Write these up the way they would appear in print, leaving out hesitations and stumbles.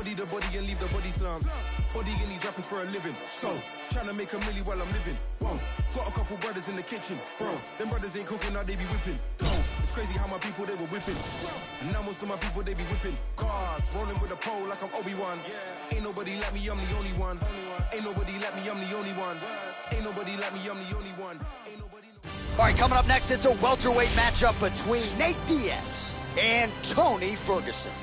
Body the body and leave the body slam. Body in these rappers for a living. So, trying to make a milli while I'm living. Whoa, got a couple brothers in the kitchen. Bro, them brothers ain't cooking, now they be whipping. It's crazy how my people, they were whipping. And now most of my people, they be whipping. Cars, rolling with a pole like I'm Obi-Wan. Ain't nobody like me, I'm the only one. Ain't nobody like me, I'm the only one. Ain't nobody like me, I'm the only one. Ain't nobody... All right, coming up next, it's a welterweight matchup between Nate Diaz and Tony Ferguson.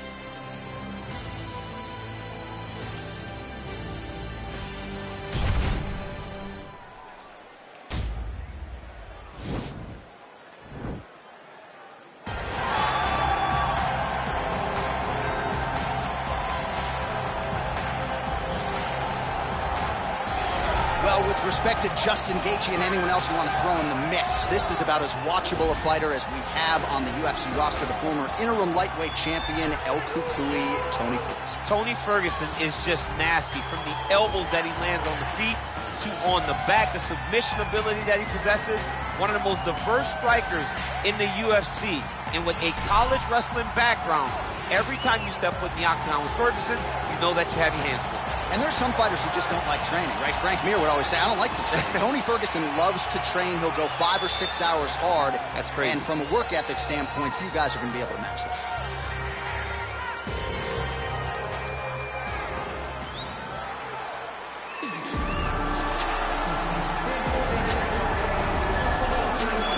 With respect to Justin Gaethje and anyone else you want to throw in the mix, this is about as watchable a fighter as we have on the UFC roster, the former interim lightweight champion, El Cucuy, Tony Ferguson. Tony Ferguson is just nasty, from the elbows that he lands on the feet to on the back, the submission ability that he possesses. One of the most diverse strikers in the UFC, and with a college wrestling background, every time you step foot in the octagon with Ferguson, you know that you have your hands full. And there's some fighters who just don't like training, right? Frank Mir would always say, I don't like to train. Tony Ferguson loves to train. He'll go 5 or 6 hours hard. That's crazy. And from a work ethic standpoint, few guys are going to be able to match that.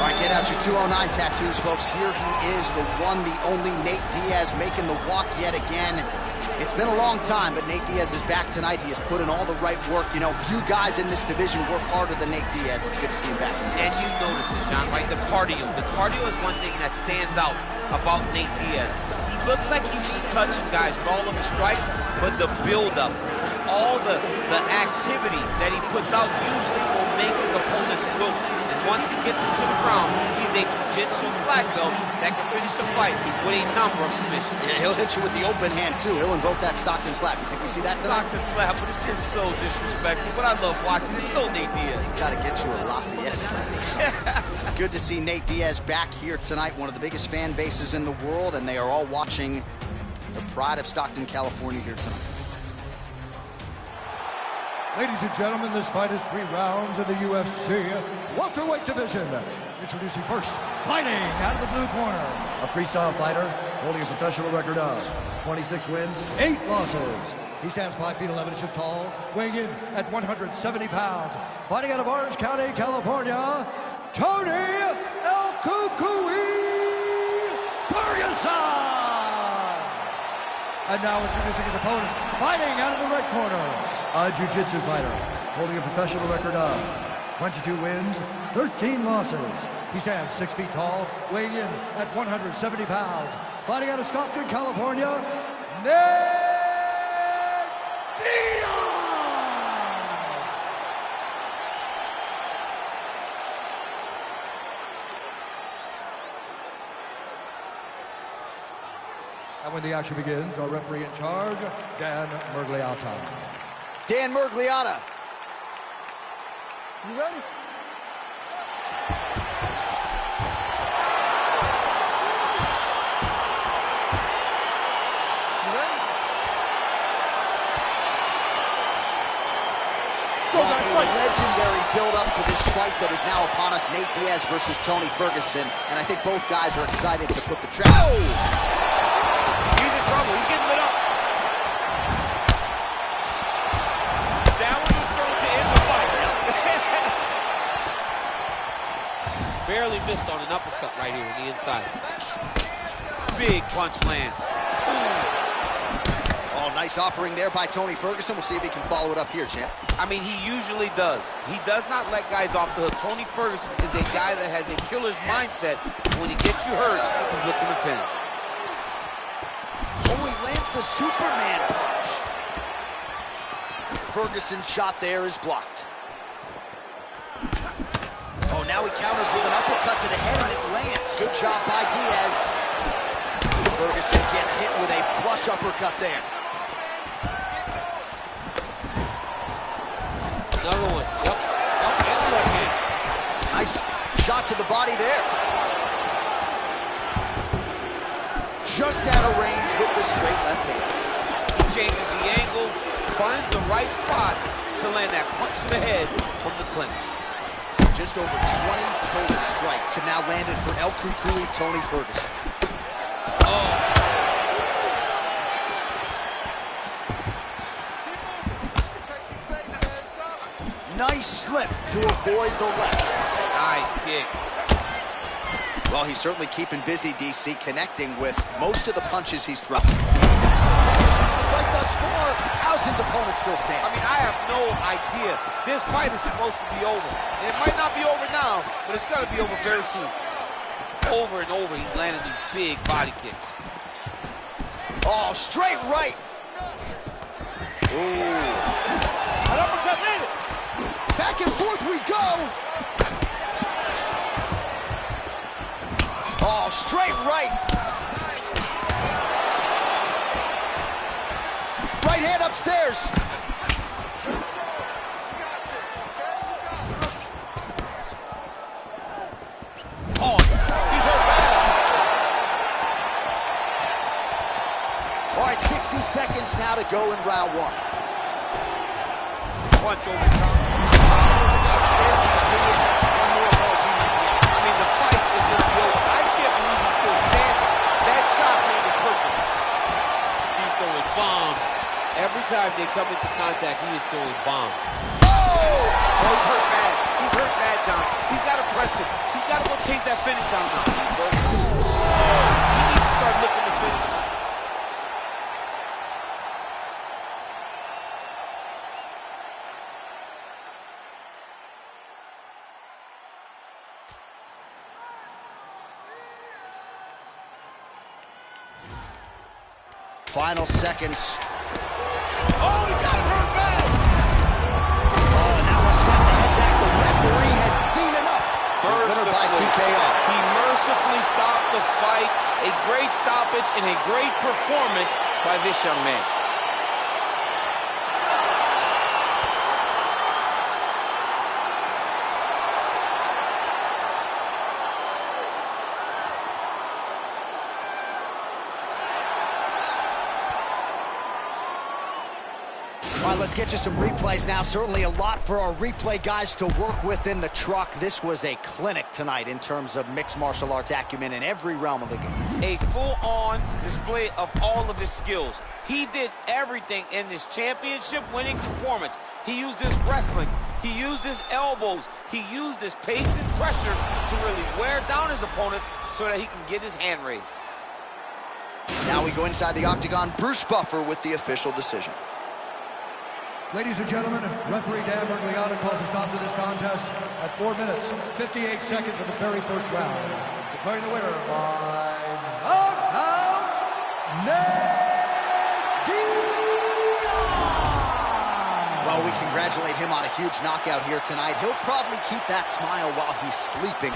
All right, get out your 209 tattoos, folks. Here he is, the one, the only Nate Diaz, making the walk yet again. It's been a long time, but Nate Diaz is back tonight. He has put in all the right work. You know, few guys in this division work harder than Nate Diaz. It's good to see him back in the And you notice it, John, right? The cardio. The cardio is one thing that stands out about Nate Diaz. He looks like he's just touching guys with all of his strikes, but the build-up, all the activity that he puts out usually will make his opponents look. Once he gets into the ground, he's a jiu-jitsu black belt that can finish the fight with a number of submissions. Yeah, he'll hit you with the open hand, too. He'll invoke that Stockton slap. You think we see that tonight? Stockton slap, but it's just so disrespectful. But I love watching it. It's so Nate Diaz. He's got to get you a Lafayette slap or something. Good to see Nate Diaz back here tonight, one of the biggest fan bases in the world, and they are all watching the pride of Stockton, California here tonight. Ladies and gentlemen, this fight is 3 rounds in the UFC welterweight division. Introducing first, fighting out of the blue corner, a freestyle fighter holding a professional record of 26 wins, 8 losses. He stands 5 feet 11 inches tall, weighing in at 170 pounds. Fighting out of Orange County, California, Tony El Cucuy Ferguson! And now introducing his opponent, fighting out of the red corner, a jiu-jitsu fighter holding a professional record of 22 wins, 13 losses. He stands 6 feet tall, weighing in at 170 pounds. Fighting out of Stockton, California, Nate Diaz! And when the action begins, our referee in charge, Dan Mergliata. Dan Mergliata. You ready? Well, a legendary build-up to this fight that is now upon us, Nate Diaz versus Tony Ferguson, and I think both guys are excited to put the trap. Oh! He's in trouble. He's getting lit up. That one was thrown to end the fight. Barely missed on an uppercut right here on the inside. Big punch land. Ooh. Oh, nice offering there by Tony Ferguson. We'll see if he can follow it up here, champ. I mean, he usually does. He does not let guys off the hook. Tony Ferguson is a guy that has a killer's mindset. When he gets you hurt, he's looking to finish. Oh, he lands the Superman punch. Ferguson's shot there is blocked. Oh, now he counters with an uppercut to the head, and it lands. Good job by Diaz. Ferguson gets hit with a flush uppercut there. Another one. Yep. And left hand. Nice shot to the body there. Just out of range with the straight left hand. changes the angle, finds the right spot to land that punch to the head from the clinch. So just over 20 total strikes have now landed for El Cucuy Tony Ferguson. Oh. Nice slip to avoid the left. Nice kick. Well, he's certainly keeping busy, DC, connecting with most of the punches he's thrown. The fight thus far. How's his opponent still standing? I mean, I have no idea. This fight is supposed to be over. And it might not be over now, but it's going to be over very soon. Over and over, he's landing these big body kicks. Oh, straight right. Ooh. An uppercut landed. Back and forth we go. Oh, straight right. Right hand upstairs. Oh, He's hurt bad. all right, 60 seconds now to go in round one. Punch over top. There you see it. One more of those, he might be out. I mean, the fight is going to be over. I can't believe he's still standing. That shot landed perfect. He's throwing bombs. Every time they come into contact, he is throwing bombs. Oh! Oh, he's hurt bad. He's hurt bad, John. He's got to press him. He's got to go chase that finish down now. He needs to start looking to finish. Final seconds. Oh, he got him hurt bad. Oh, and that one's snapped the head back. The referee has seen enough. Winner by TKO. He mercifully stopped the fight. A great stoppage and a great performance by this young man. All right, let's get you some replays now. Certainly a lot for our replay guys to work with in the truck. This was a clinic tonight in terms of mixed martial arts acumen in every realm of the game. A full-on display of all of his skills. He did everything in this championship-winning performance. He used his wrestling. He used his elbows. He used his pace and pressure to really wear down his opponent so that he can get his hand raised. Now we go inside the octagon. Bruce Buffer with the official decision. Ladies and gentlemen, referee Dan Bergliano calls a stop to this contest at 4 minutes, 58 seconds of the very first round. Declaring the winner by knockout, Nate Diaz! Well, we congratulate him on a huge knockout here tonight. He'll probably keep that smile while he's sleeping.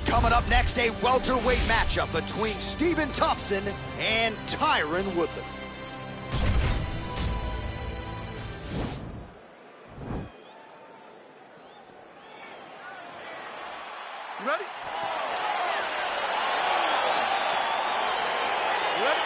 Coming up next, a welterweight matchup between Stephen Thompson and Tyron Woodley. You ready? You ready?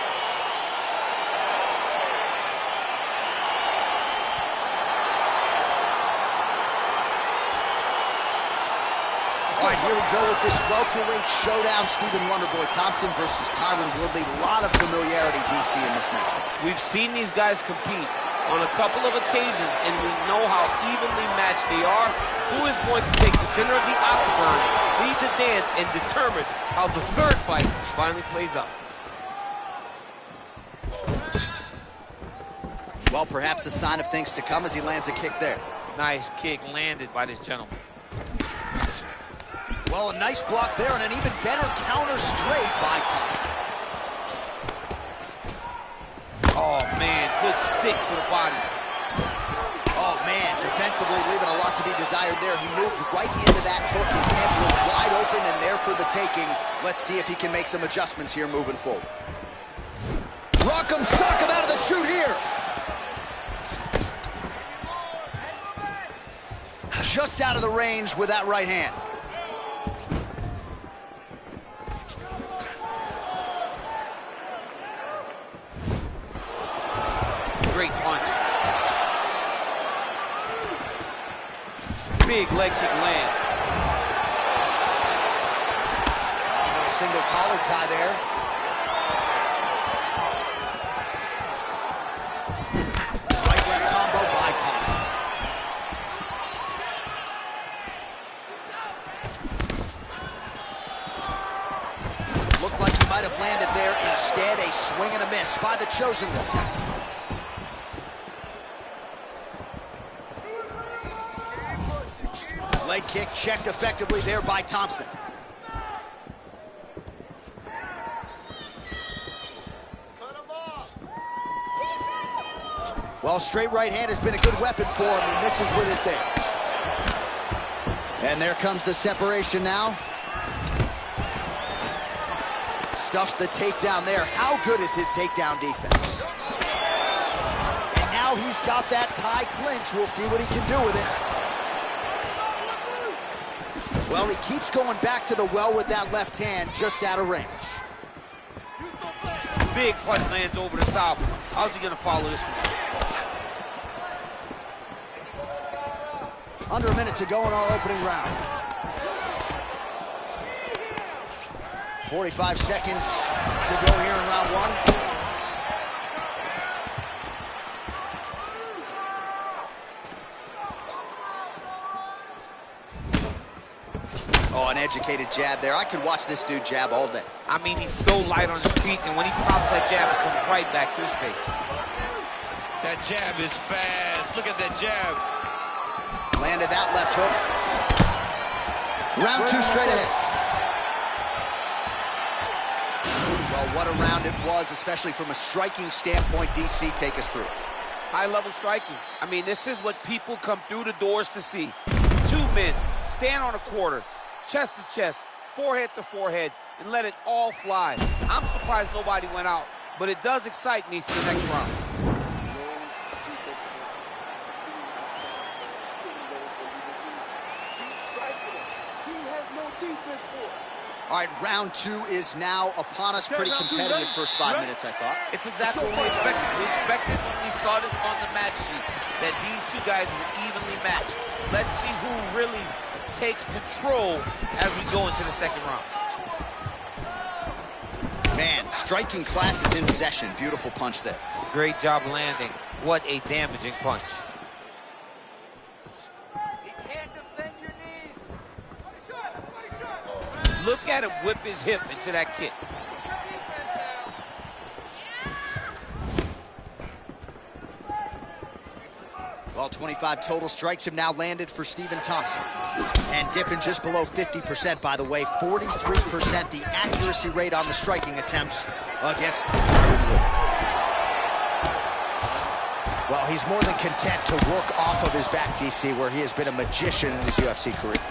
All right, here we go with this welterweight showdown. Stephen Wonderboy Thompson versus Tyron Woodley. A lot of familiarity, DC, in this matchup. We've seen these guys compete on a couple of occasions, and we know how evenly matched they are. Who is going to take the center of the octagon, lead the dance, and determine how the third fight finally plays out? Well, perhaps a sign of things to come as he lands a kick there. Nice kick landed by this gentleman. Well, a nice block there and an even better counter straight by Thompson. Oh, Man, good stick to the body. man, defensive Defensively, leaving a lot to be desired there. He moved right into that hook. His head was wide open and there for the taking. Let's see if he can make some adjustments here moving forward. Rock'em sock'em out of the chute here. Just out of the range with that right hand. Great punch. Big leg kick land. A little single collar tie there. Right-left combo by Thompson. Looked like he might have landed there. Instead, a swing and a miss by the chosen one. Leg kick checked effectively there by Thompson. Well, straight right hand has been a good weapon for him. He misses with it there. And there comes the separation now. Stuffs the takedown there. How good is his takedown defense? And now he's got that tie clinch. We'll see what he can do with it. Well, he keeps going back to the well with that left hand, just out of range. Big punch lands over the top. How's he gonna follow this one? Under a minute to go in our opening round. 45 seconds to go here in round one. Oh, an educated jab there. I could watch this dude jab all day. I mean, he's so light on his feet, and when he pops that jab, it comes right back to his face. That jab is fast. Look at that jab. Landed that left hook. Round two straight ahead. Well, what a round it was, especially from a striking standpoint. DC, take us through. High-level striking. I mean, this is what people come through the doors to see. Two men stand on a quarter, chest to chest, forehead to forehead, and let it all fly. I'm surprised nobody went out, but it does excite me for the next round. All right, round two is now upon us. Pretty competitive first 5 minutes, I thought. It's exactly what we expected. We expected when we saw this on the match sheet that these two guys were evenly matched. Let's see who really takes control as we go into the second round. Man, striking class is in session. Beautiful punch there. Great job landing. What a damaging punch. Look at him whip his hip into that kick. Well, 25 total strikes have now landed for Stephen Thompson. And dipping just below 50%, by the way. 43% the accuracy rate on the striking attempts against Tyron Woodley. Well, he's more than content to work off of his back, DC, where he has been a magician in his UFC career.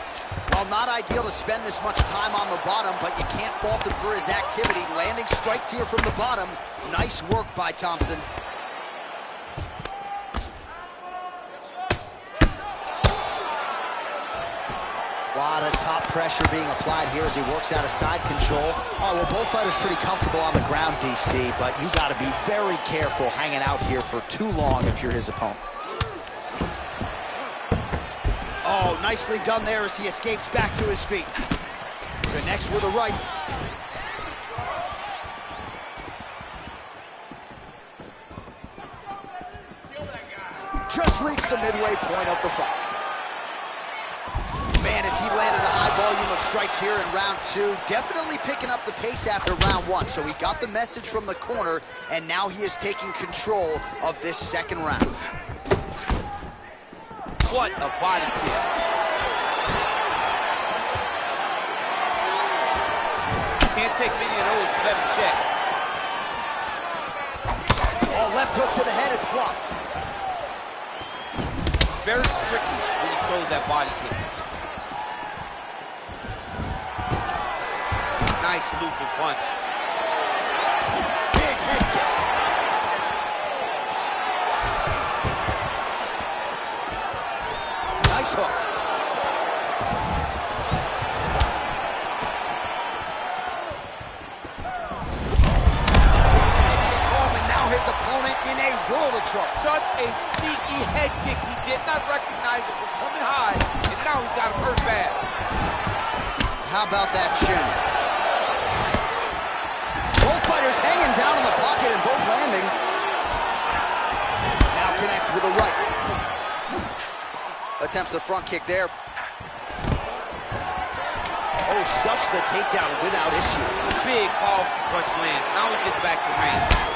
Well, not ideal to spend this much time on the bottom, but you can't fault him for his activity. Landing strikes here from the bottom. Nice work by Thompson. A lot of top pressure being applied here as he works out of side control. All right, well, both fighters pretty comfortable on the ground, DC, but you got to be very careful hanging out here for too long if you're his opponent. Oh, nicely done there as he escapes back to his feet. Connects with a right. Just reached the midway point of the fight. Man, as he landed a high volume of strikes here in round two, definitely picking up the pace after round one. So he got the message from the corner, and now he is taking control of this second round. What a body kick. Can't take many of those, you better check. Oh, left hook to the head, it's blocked. Very tricky. body kick. Nice looping punch. Big head kick. Nice hook. And now his opponent in a world of trouble. Such a sneaky head kick. He did not recognize it was coming high, and now he's got him hurt bad. How about that shin? Both fighters hanging down in the pocket and both landing. Now connects with a right. Attempts the front kick there. Oh, stuffs the takedown without issue. Big, powerful punch lands. Now he gets back to range.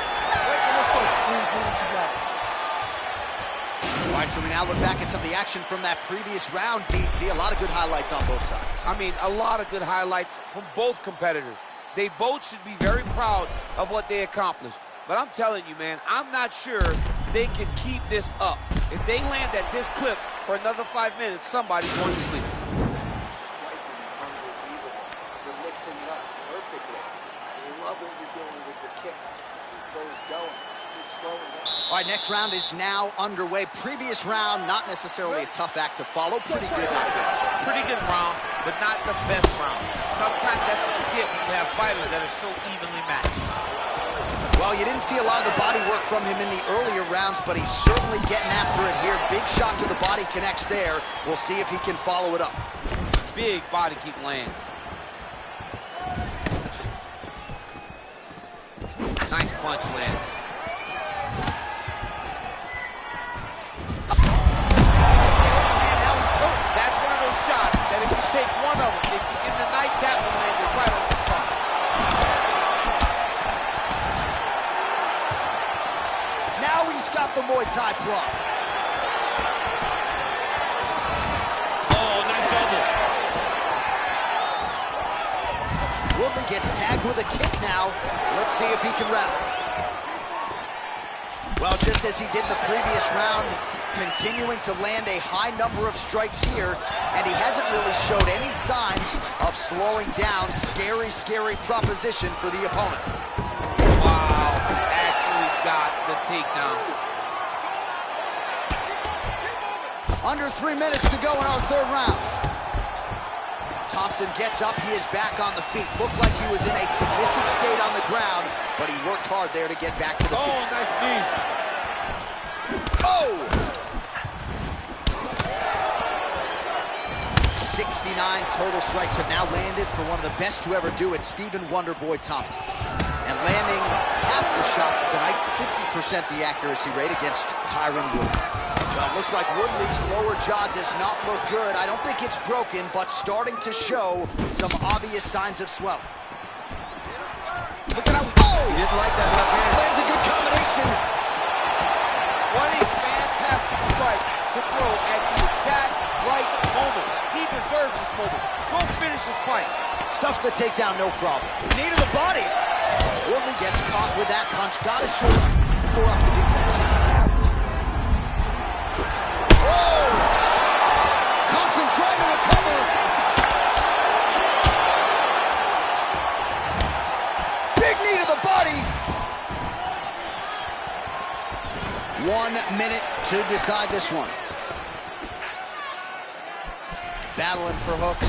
All right, so we now look back at some of the action from that previous round, DC. A lot of good highlights on both sides. I mean, a lot of good highlights from both competitors. They both should be very proud of what they accomplished. But I'm telling you, man, I'm not sure they can keep this up. If they land at this clip for another 5 minutes, somebody's going to sleep. Striking is unbelievable. You're mixing it up perfectly. I love what you're doing with your kicks. Keep those going. He's slowing down. All right, next round is now underway. Previous round, not necessarily a tough act to follow. Pretty good knockdown. Pretty good round, but not the best round. Sometimes that's what you get when you have fighters that are so evenly matched. Well, you didn't see a lot of the body work from him in the earlier rounds, but he's certainly getting after it here. Big shot to the body connects there. We'll see if he can follow it up. Big body kick lands. Nice punch lands. And now he's hurt. That's one of those shots that if you take one of them, if you get the night, that one landed right on the spot. Now he's got the Muay Thai prop. Oh, nice elbow. Woodley gets tagged with a kick now. Let's see if he can rattle. Well, just as he did in the previous round, continuing to land a high number of strikes here, and he hasn't really showed any signs of slowing down. Scary, scary proposition for the opponent. Wow, actually got the takedown. Under 3 minutes to go in our third round. Thompson gets up, he is back on the feet. Looked like he was in a submissive state on the ground, but he worked hard there to get back to the feet. Oh, nice knee. Oh! 69 total strikes have now landed for one of the best to ever do it, Stephen Wonderboy Thompson. And landing half the shots tonight, 50% the accuracy rate against Tyron Woodley. Well, looks like Woodley's lower jaw does not look good. I don't think it's broken, but starting to show some obvious signs of swelling. Look at how he didn't like that left hand. Lands a good combination. What a fantastic strike to throw at the exact right moment. He deserves this moment. Go finish this fight. Stuffs the takedown, no problem. Knee to the body. Woodley gets caught with that punch. Got his shoulder up the defense. Oh! Thompson trying to recover. Big knee to the body. 1 minute to decide this one. Battling for hooks.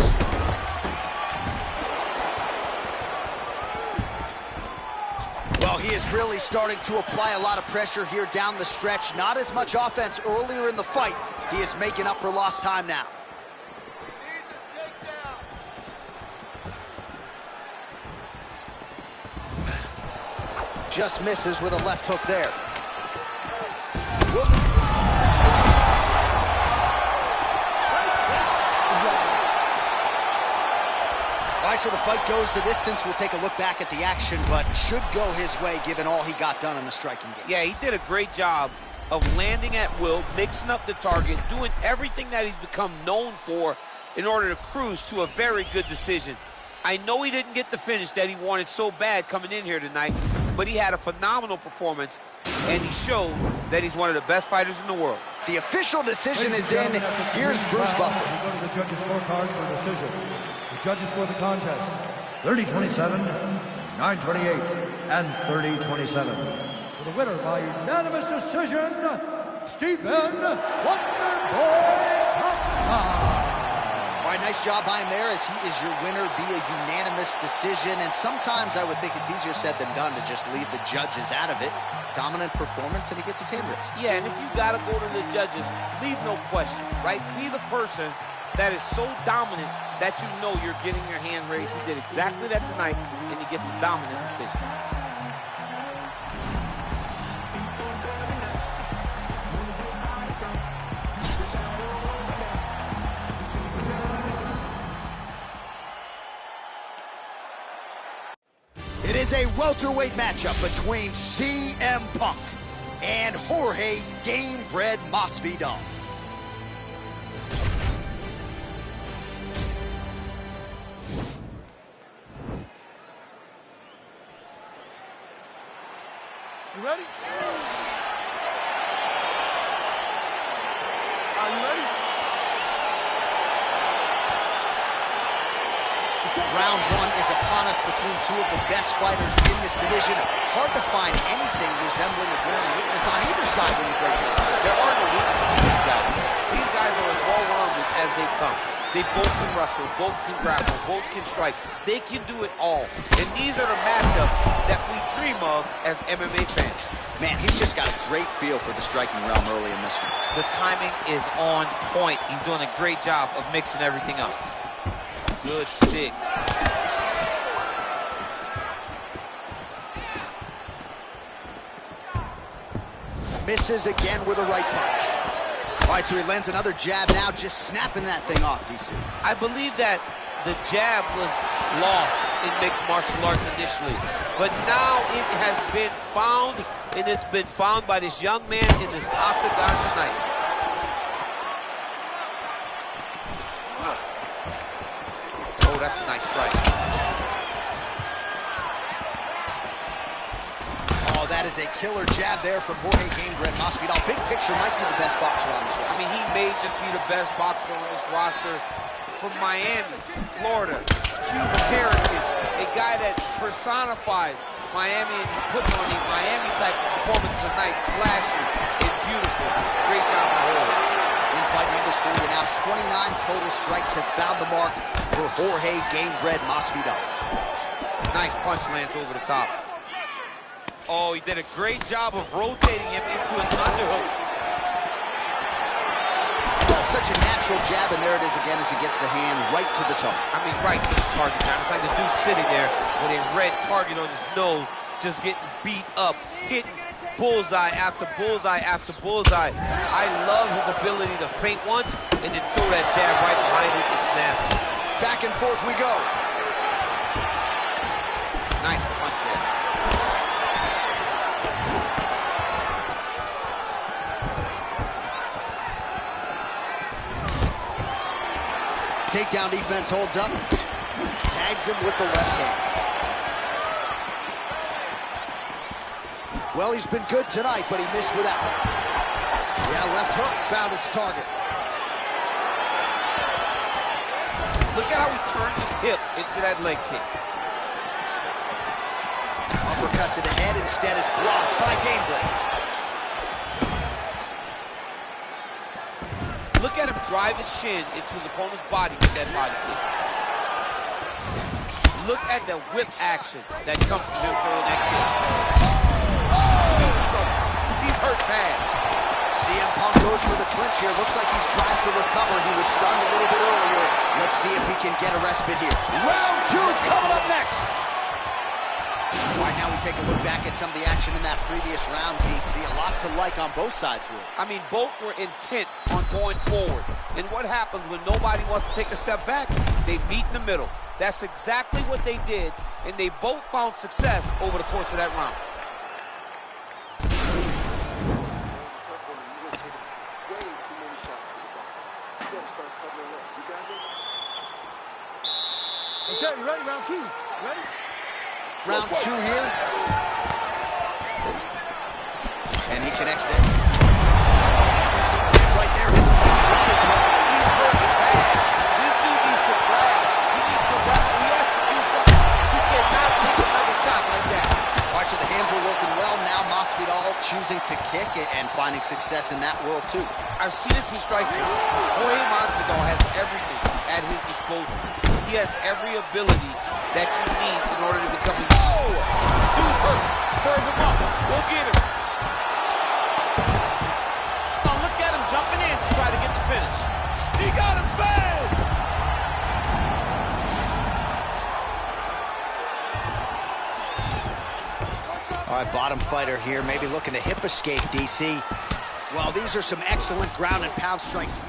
Well, he is really starting to apply a lot of pressure here down the stretch. Not as much offense earlier in the fight. He is making up for lost time now. Just misses with a left hook there. All right, so the fight goes the distance. We'll take a look back at the action, but should go his way given all he got done in the striking game. Yeah, he did a great job of landing at will, mixing up the target, doing everything that he's become known for in order to cruise to a very good decision. I know he didn't get the finish that he wanted so bad coming in here tonight, but he had a phenomenal performance, and he showed that he's one of the best fighters in the world. The official decision is in. Here's Bruce Buffer. We go to the judges' scorecards for decision. The judges score the contest 30-27, 9-28, and 30-27. For the winner by unanimous decision, Stephen Wonderboy Thompson. All right, nice job by him there, as he is your winner via unanimous decision. And sometimes I would think it's easier said than done to just leave the judges out of it. Dominant performance, and he gets his hand raised. Yeah, and if you got to go to the judges, leave no question, right? Be the person that is so dominant that you know you're getting your hand raised. He did exactly that tonight, and he gets a dominant decision. It is a welterweight matchup between CM Punk and Jorge Gamebred Masvidal. You ready? Are you ready? Round one is upon us between two of the best fighters in this division. Hard to find anything resembling a glaring weakness on either side of the breakdown. There are no weaknesses in these guys. These guys are as well-rounded as they come. They both can wrestle, both can grapple, both can strike. They can do it all. And these are the matchups that we dream of as MMA fans. Man, he's just got a great feel for the striking realm early in this one. The timing is on point. He's doing a great job of mixing everything up. Good stick. Misses again with a right punch. All right, so he lands another jab now, just snapping that thing off, DC. I believe that the jab was lost in mixed martial arts initially, but now it has been found, and it's been found by this young man in this octagon tonight. Oh, that's a nice strike. Oh, that is a killer jab there from Jorge Gamebred Masvidal. Big picture, might be the best boxer on this roster. I mean, he may just be the best boxer on this roster. From Miami, Florida, Cuban heritage, a guy that personifies Miami, and he's putting on a Miami-type performance tonight. Flashy and beautiful. Great job by Jorge. In fight numbers for you now, 29 total strikes have found the mark for Jorge Gamebred Masvidal. Nice punch lands over the top. Oh, he did a great job of rotating him into an underhook. Oh, such a natural jab, and there it is again as he gets the hand right to the target. I mean, right to the target, John. It's like the dude sitting there with a red target on his nose, just getting beat up, hitting bullseye after bullseye after bullseye. I love his ability to feint once and then throw that jab right behind it. It's nasty. Back and forth we go. Nice punch there. Takedown defense holds up. Tags him with the left hand. Well, he's been good tonight, but he missed with that one. Yeah, left hook found its target. Look at how he turned his hip into that leg kick. Uppercut to the head, instead it's blocked by Gamebred. Look at him drive his shin into his opponent's body with that body kick. Look at the whip action that comes from him throwing that kick. He's hurt bad. CM Punk goes for the clinch here. Looks like he's trying to recover. He was stunned a little bit earlier. Let's see if he can get a respite here. Round two coming up next. All right, now we take a look back at some of the action in that previous round, DC. A lot to like on both sides, really. I mean, both were intent on going forward. And what happens when nobody wants to take a step back? They meet in the middle. That's exactly what they did, and they both found success over the course of that round. Okay, you ready? Round two. Ready? Round two here. choosing to kick and finding success in that world, too. I've seen this in striking. Jorge Masvidal has everything at his disposal. He has every ability that you need in order to become a... Oh! Dude's hurt. Serve him up. Go get him. Now look at him jumping in to try to get the finish. He got him bad. All right, bottom fighter here, maybe looking to hip escape, DC. Well, these are some excellent ground and pound strikes here.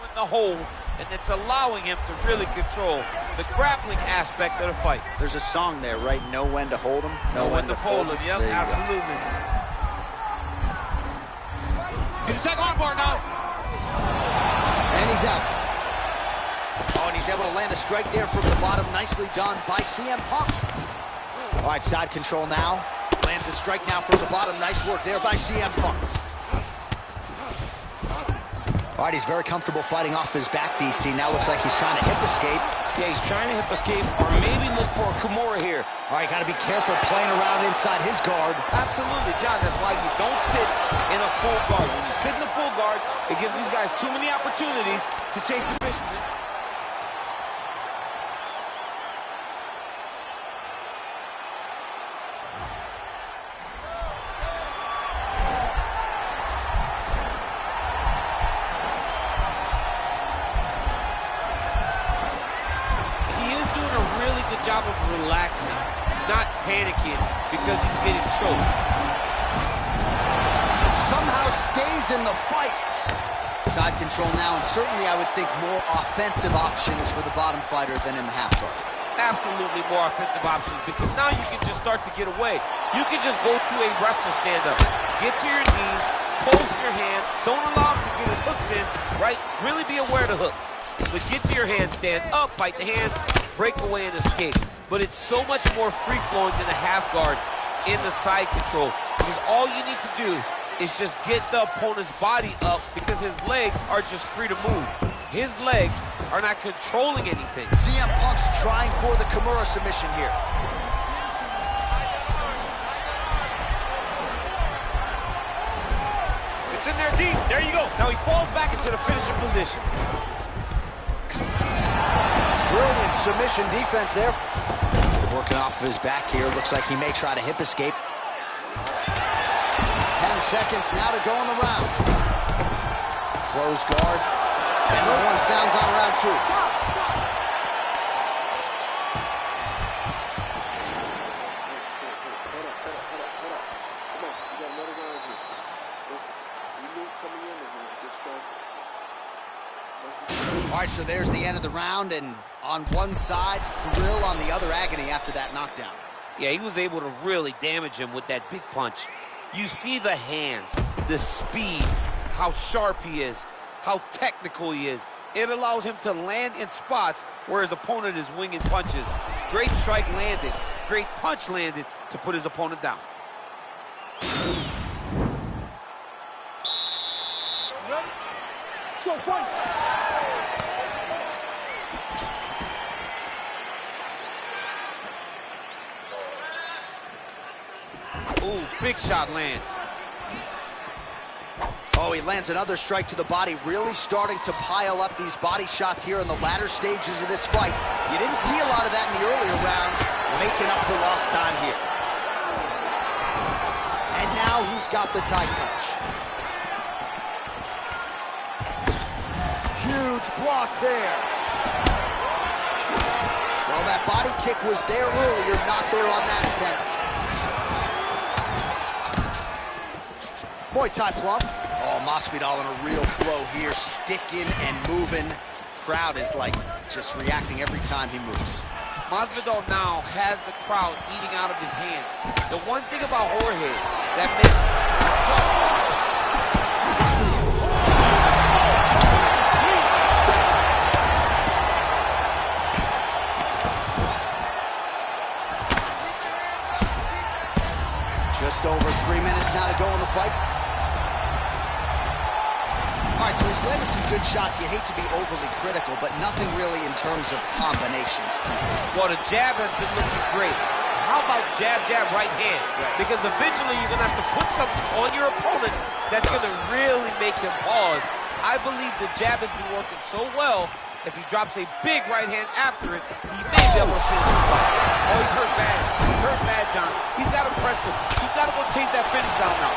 In the hole, and it's allowing him to really control the grappling aspect of the fight. There's a song there, right? Know when to hold him, know when to fold him. Yep, absolutely. He's attacking armbar now. And he's out. Oh, and he's able to land a strike there from the bottom. Nicely done by CM Punk. All right, side control now. Lands a strike now from the bottom. Nice work there by CM Punk. All right, he's very comfortable fighting off his back, DC. Now looks like he's trying to hip escape. Yeah, he's trying to hip escape or maybe look for a Kimura here. All right, got to be careful playing around inside his guard. Absolutely, John. That's why you don't sit in a full guard. When you sit in a full guard, it gives these guys too many opportunities to chase submissions. Job of relaxing, not panicking because he's getting choked. Somehow stays in the fight. Side control now, and certainly I would think more offensive options for the bottom fighter than in the half guard. Absolutely more offensive options, because now you can just start to get away. You can just go to a wrestler stand-up, get to your knees, post your hands, don't allow him to get his hooks in, right? Really be aware of the hooks. But get to your hand, stand up, fight the hand, break away and escape. But it's so much more free-flowing than a half guard in the side control, because all you need to do is just get the opponent's body up, because his legs are just free to move. His legs are not controlling anything. CM Punk's trying for the Kimura submission here. It's in there deep. There you go. Now he falls back into the finishing position. Brilliant submission defense there. Working off of his back here. Looks like he may try to hip escape. 10 seconds now to go in the round. Close guard. And the horn sounds on round 2. Head up. Come on, you got another round here. Listen, you knew coming in there was a good strike. All right, so there's the end of the round, and on one side, thrill, on the other, agony after that knockdown. Yeah, he was able to really damage him with that big punch. You see the hands, the speed, how sharp he is, how technical he is. It allows him to land in spots where his opponent is winging punches. Great strike landed, great punch landed to put his opponent down. Let's go, fight! Ooh, big shot lands. Oh, he lands another strike to the body, really starting to pile up these body shots here in the latter stages of this fight. You didn't see a lot of that in the earlier rounds, making up for lost time here. And now he's got the tie punch. Huge block there. Well, that body kick was there earlier, not there on that attempt. Muay Thai plum. Oh, Masvidal in a real flow here, sticking and moving. Crowd is like just reacting every time he moves. Masvidal now has the crowd eating out of his hands. The one thing about Jorge that makes just over 3 minutes now to go in the fight. All right, so he's landed some good shots. You hate to be overly critical, but nothing really in terms of combinations tonight. Well, the jab has been looking great. How about jab, jab, right hand? Right. Because eventually you're going to have to put something on your opponent that's going to really make him pause. I believe the jab has been working so well, if he drops a big right hand after it, he may be able to finish his fight. Oh, he's hurt bad. He's hurt bad, John. He's got to press him. He's got to go chase that finish down now.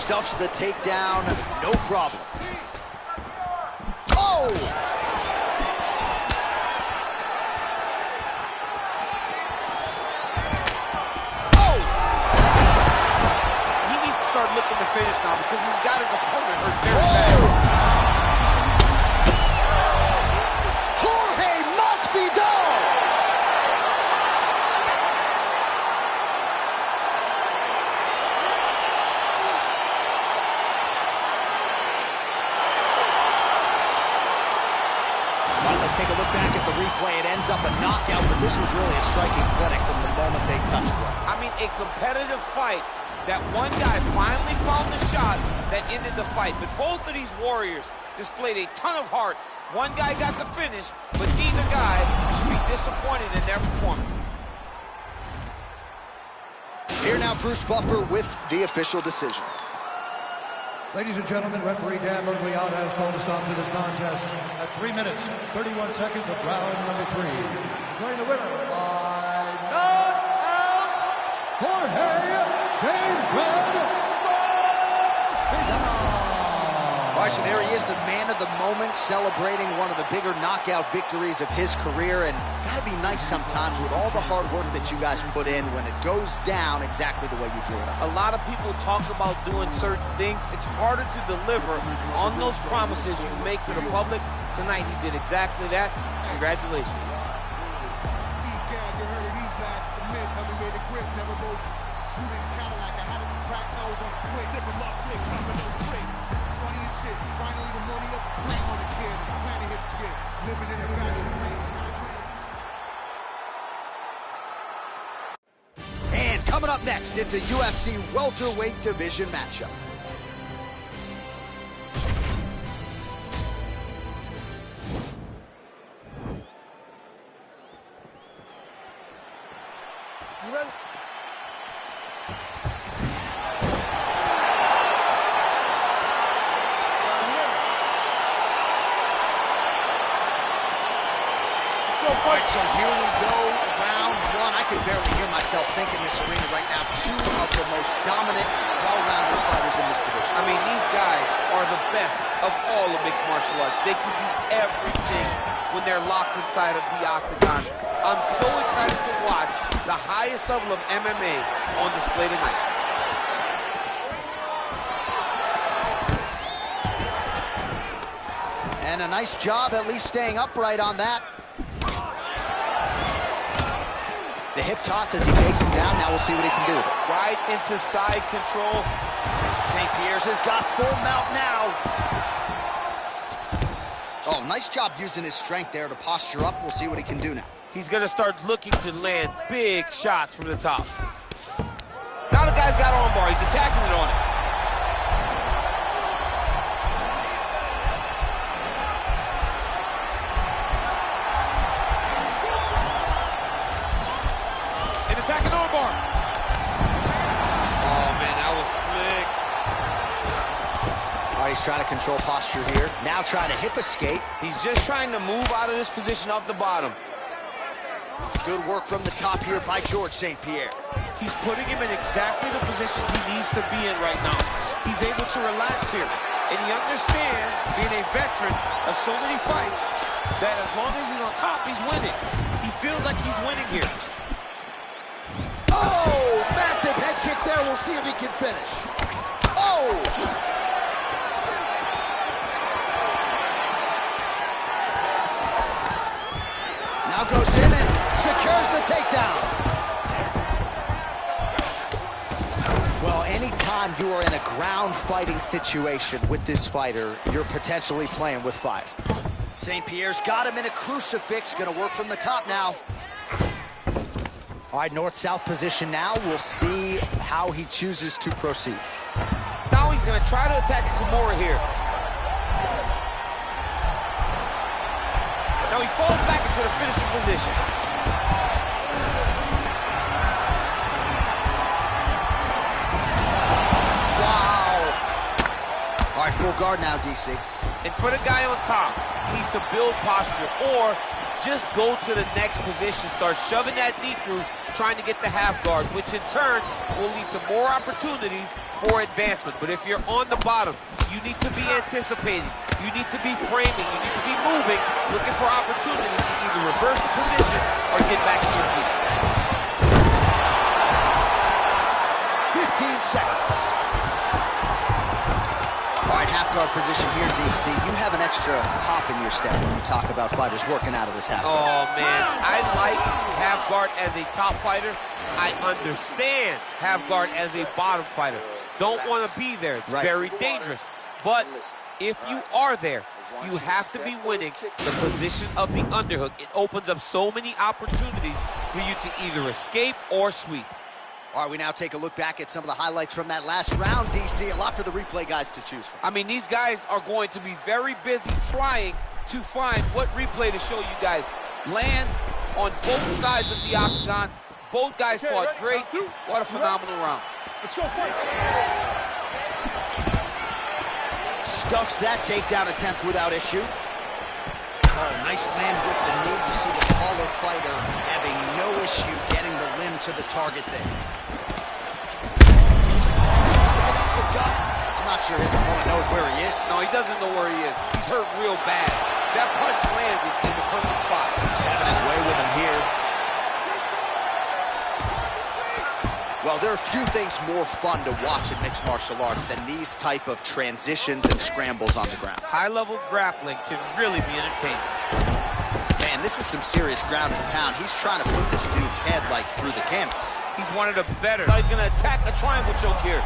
Stuffs the takedown, no problem. Oh! Oh! He needs to start looking to finish now because he's got his opponent hurt very bad. Jorge Masvidal! Let's take a look back at the replay. It ends up a knockout, but this was really a striking clinic from the moment they touched it. I mean, a competitive fight that one guy finally found the shot that ended the fight. But both of these warriors displayed a ton of heart. One guy got the finish, but neither guy should be disappointed in their performance. Here now, Bruce Buffer with the official decision. Ladies and gentlemen, referee Dan Mergliata has called a stop to this contest at 3 minutes, 31 seconds of round number 3. Declaring the winner by knockout, Jorge Masvidal. All right, so there he is, the man of the moment, celebrating one of the bigger knockout victories of his career. And gotta be nice sometimes with all the hard work that you guys put in when it goes down exactly the way you drew it up. A lot of people talk about doing certain things. It's harder to deliver on those promises you make to the public. Tonight he did exactly that. Congratulations. And coming up next, it's a UFC welterweight division matchup. You ready? All right, so here we go, round 1. I can barely hear myself think in this arena right now. Two of the most dominant, well-rounded fighters in this division. I mean, these guys are the best of all of mixed martial arts. They can do everything when they're locked inside of the octagon. I'm so excited to watch the highest level of MMA on display tonight. And a nice job at least staying upright on that. The hip toss as he takes him down. Now we'll see what he can do with it. Right into side control. St. Pierre's has got full mount now. Oh, nice job using his strength there to posture up. We'll see what he can do now. He's going to start looking to land big shots from the top. Now the guy's got armbar. He's attacking it on it. Attacking armbar. Oh, man, that was slick. All right, he's trying to control posture here. Now trying to hip escape. He's just trying to move out of this position off the bottom. Good work from the top here by George St. Pierre. He's putting him in exactly the position he needs to be in right now. He's able to relax here. And he understands, being a veteran of so many fights, that as long as he's on top, he's winning. He feels like he's winning here. Oh, massive head kick there. We'll see if he can finish. Oh! Now goes in and secures the takedown. Well, anytime you are in a ground fighting situation with this fighter, you're potentially playing with fire. St. Pierre's got him in a crucifix. Gonna work from the top now. All right, north-south position now. We'll see how he chooses to proceed. Now he's going to try to attack Kimura here. Now he falls back into the finishing position. Wow. All right, full guard now, DC. And for the guy on top, he's to build posture or just go to the next position, start shoving that knee through, trying to get the half guard, which in turn will lead to more opportunities for advancement. But if you're on the bottom, you need to be anticipating. You need to be framing. You need to be moving, looking for opportunities to either reverse the position or get back to your feet. 15 seconds. All right, half guard position here, DC. You have an extra hop in your step when you talk about fighters working out of this half guard. Oh, man, I like half guard as a top fighter. I understand half guard as a bottom fighter. Don't want to be there. It's very dangerous. But if you are there, you have to be winning the position of the underhook. It opens up so many opportunities for you to either escape or sweep. All right, we now take a look back at some of the highlights from that last round, DC. A lot for the replay guys to choose from. I mean, these guys are going to be very busy trying to find what replay to show you guys. Lands on both sides of the octagon. Both guys fought great. What a phenomenal round. Let's go fight. Stuffs that takedown attempt without issue. Oh, nice land with the knee. You see the taller fighter having no issue getting the limb to the target there. I'm not sure his opponent knows where he is. No, he doesn't know where he is. He's hurt real bad. That punch landed in the perfect spot. He's having his way with him here. Well, there are few things more fun to watch in mixed martial arts than these type of transitions and scrambles on the ground. High-level grappling can really be entertaining. Man, this is some serious ground and pound. He's trying to put this dude's head, like, through the canvas. He's one of the better. Now he's going to attack the triangle choke here.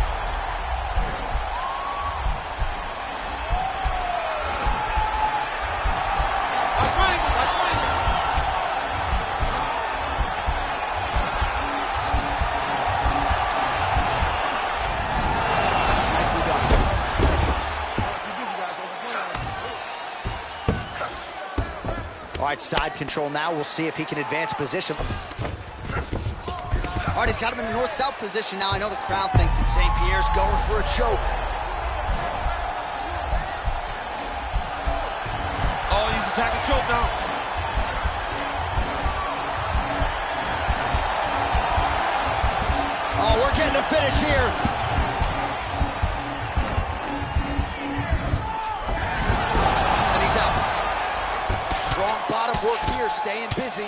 All right, side control now. We'll see if he can advance position. All right, he's got him in the north-south position now. I know the crowd thinks that St. Pierre's going for a choke. Oh, he's attacking choke now. Oh, we're getting a finish here. And he's out. Strong bottom work here, staying busy.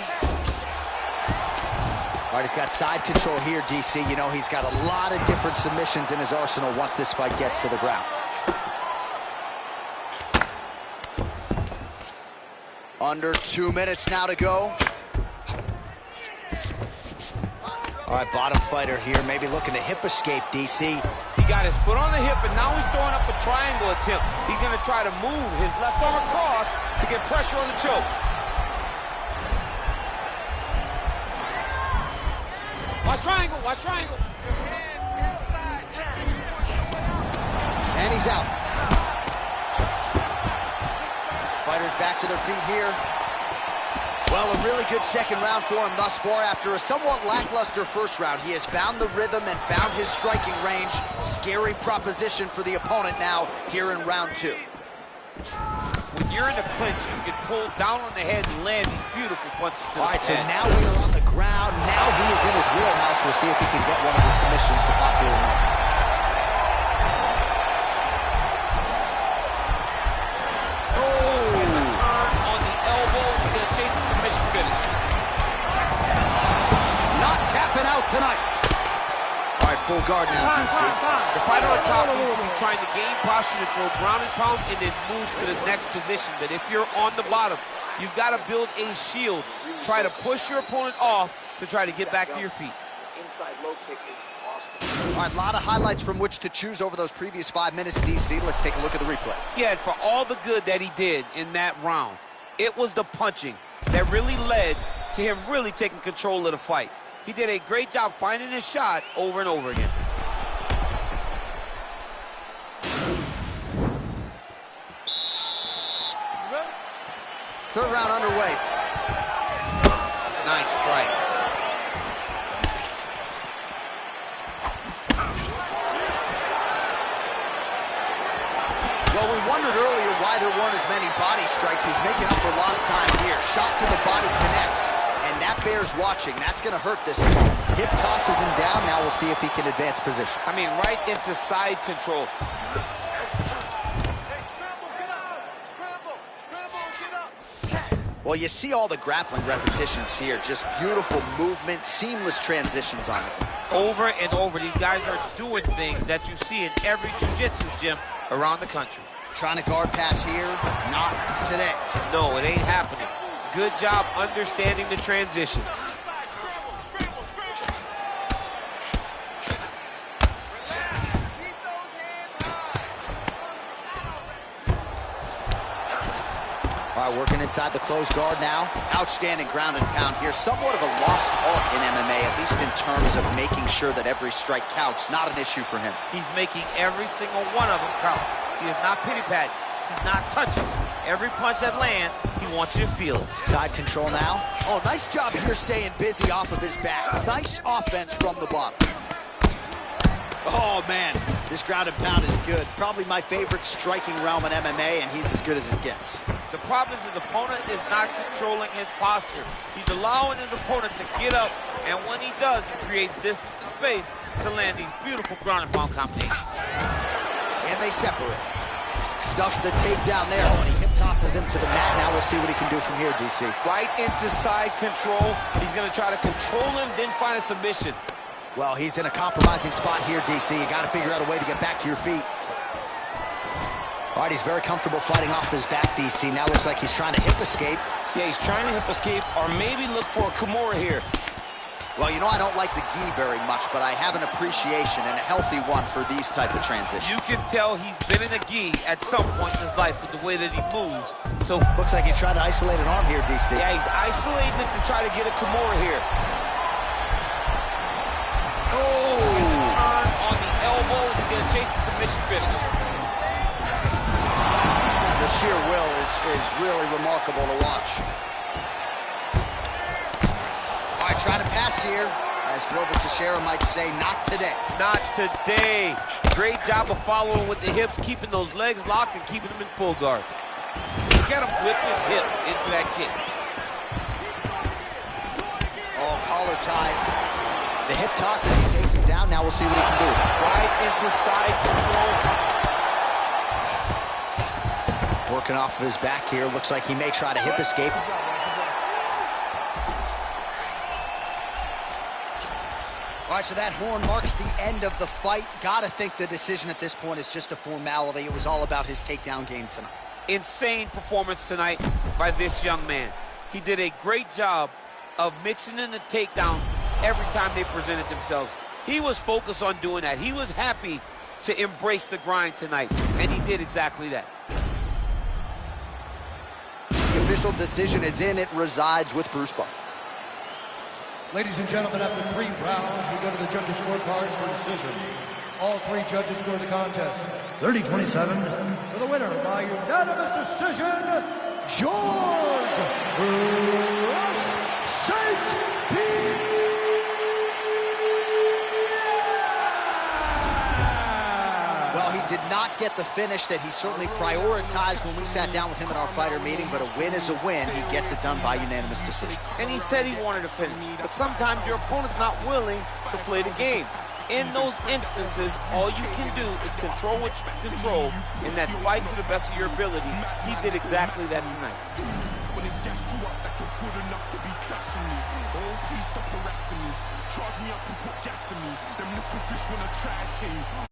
All right, he's got side control here, DC. You know, he's got a lot of different submissions in his arsenal once this fight gets to the ground. Under 2 minutes now to go. All right, bottom fighter here, maybe looking to hip escape, DC. He got his foot on the hip, and now he's throwing up a triangle attempt. He's going to try to move his left arm across to get pressure on the choke. Watch triangle, watch triangle. And he's out. Fighters back to their feet here. Well, a really good second round for him thus far. After a somewhat lackluster first round, he has found the rhythm and found his striking range. Scary proposition for the opponent now here in round 2. When you're in a clinch, you can pull down on the head and land these beautiful punches to All right, the so head. now we are on the ground. Now he is in his wheelhouse. We'll see if he can get one of his submissions to popular note. Tonight. All right, full guard now, DC. The fighter on top needs to be trying to gain posture to throw ground and pound and then move to the next position. But if you're on the bottom, you've got to build a shield. Try to push your opponent off to try to get back to your feet. Inside low kick is awesome. All right, a lot of highlights from which to choose over those previous 5 minutes, DC. Let's take a look at the replay. Yeah, and for all the good that he did in that round, it was the punching that really led to him really taking control of the fight. He did a great job finding his shot over and over again. Third round underway. Nice strike. Well, we wondered earlier why there weren't as many body strikes. He's making up for lost time here. Shot to the body connects, and that bears watching. That's going to hurt this one. Hip tosses him down. Now we'll see if he can advance position. I mean, right into side control. Well, you see all the grappling repetitions here. Just beautiful movement, seamless transitions on it. Over and over, these guys are doing things that you see in every jiu-jitsu gym around the country. Trying to guard pass here, not today. No, it ain't happening. Good job understanding the transitions. All right, working inside the closed guard now. Outstanding ground and pound here. Somewhat of a lost art in MMA, at least in terms of making sure that every strike counts. Not an issue for him. He's making every single one of them count. He is not pity-patting. He's not touching. Every punch that lands, he wants you to feel it. Side control now. Oh, nice job here staying busy off of his back. Nice offense from the bottom. Oh, man, this ground and pound is good. Probably my favorite striking realm in MMA, and he's as good as it gets. The problem is his opponent is not controlling his posture. He's allowing his opponent to get up, and when he does, he creates distance and space to land these beautiful ground and pound combinations. And they separate. Stuffs the takedown there. Oh, and he hip tosses him to the mat. Now we'll see what he can do from here, DC. Right into side control. He's going to try to control him, then find a submission. Well, he's in a compromising spot here, DC. You got to figure out a way to get back to your feet. All right, he's very comfortable fighting off his back, DC. Now looks like he's trying to hip escape. Yeah, he's trying to hip escape or maybe look for a Kimura here. Well, you know I don't like the gi very much, but I have an appreciation and a healthy one for these type of transitions. You can tell he's been in a gi at some point in his life with the way that he moves. So looks like he's trying to isolate an arm here, DC. Yeah, he's isolating it to try to get a Kimura here. Turn on the elbow, and he's going to chase the submission finish. The sheer will is really remarkable to watch. All right, trying to pass here. As Glover Teixeira might say, not today. Not today. Great job of following with the hips, keeping those legs locked and keeping them in full guard. Look at him whip his hip into that kick. Oh, collar tie. The hip toss as he takes him down. Now we'll see what he can do. Right into side control. Working off of his back here. Looks like he may try to hip escape. All right, so that horn marks the end of the fight. Gotta think the decision at this point is just a formality. It was all about his takedown game tonight. Insane performance tonight by this young man. He did a great job of mixing in the takedowns every time they presented themselves. He was focused on doing that. He was happy to embrace the grind tonight, and he did exactly that. The official decision is in. It resides with Bruce Buffer. Ladies and gentlemen, after 3 rounds, we go to the judges' scorecards for decision. All 3 judges scored the contest 30-27 for the winner by unanimous decision, George Rush St. Pierre. Well, he did not get the finish that he certainly prioritized when we sat down with him at our fighter meeting, but a win is a win. He gets it done by unanimous decision. And he said he wanted to finish, but sometimes your opponent's not willing to play the game. In those instances, all you can do is control what you can control, and that's fight to the best of your ability. He did exactly that tonight. When it gassed you up like you're good enough to be clashing me. Oh, please stop harassing me. Charge me up and put gas in me. Them little fish wanna try a thing.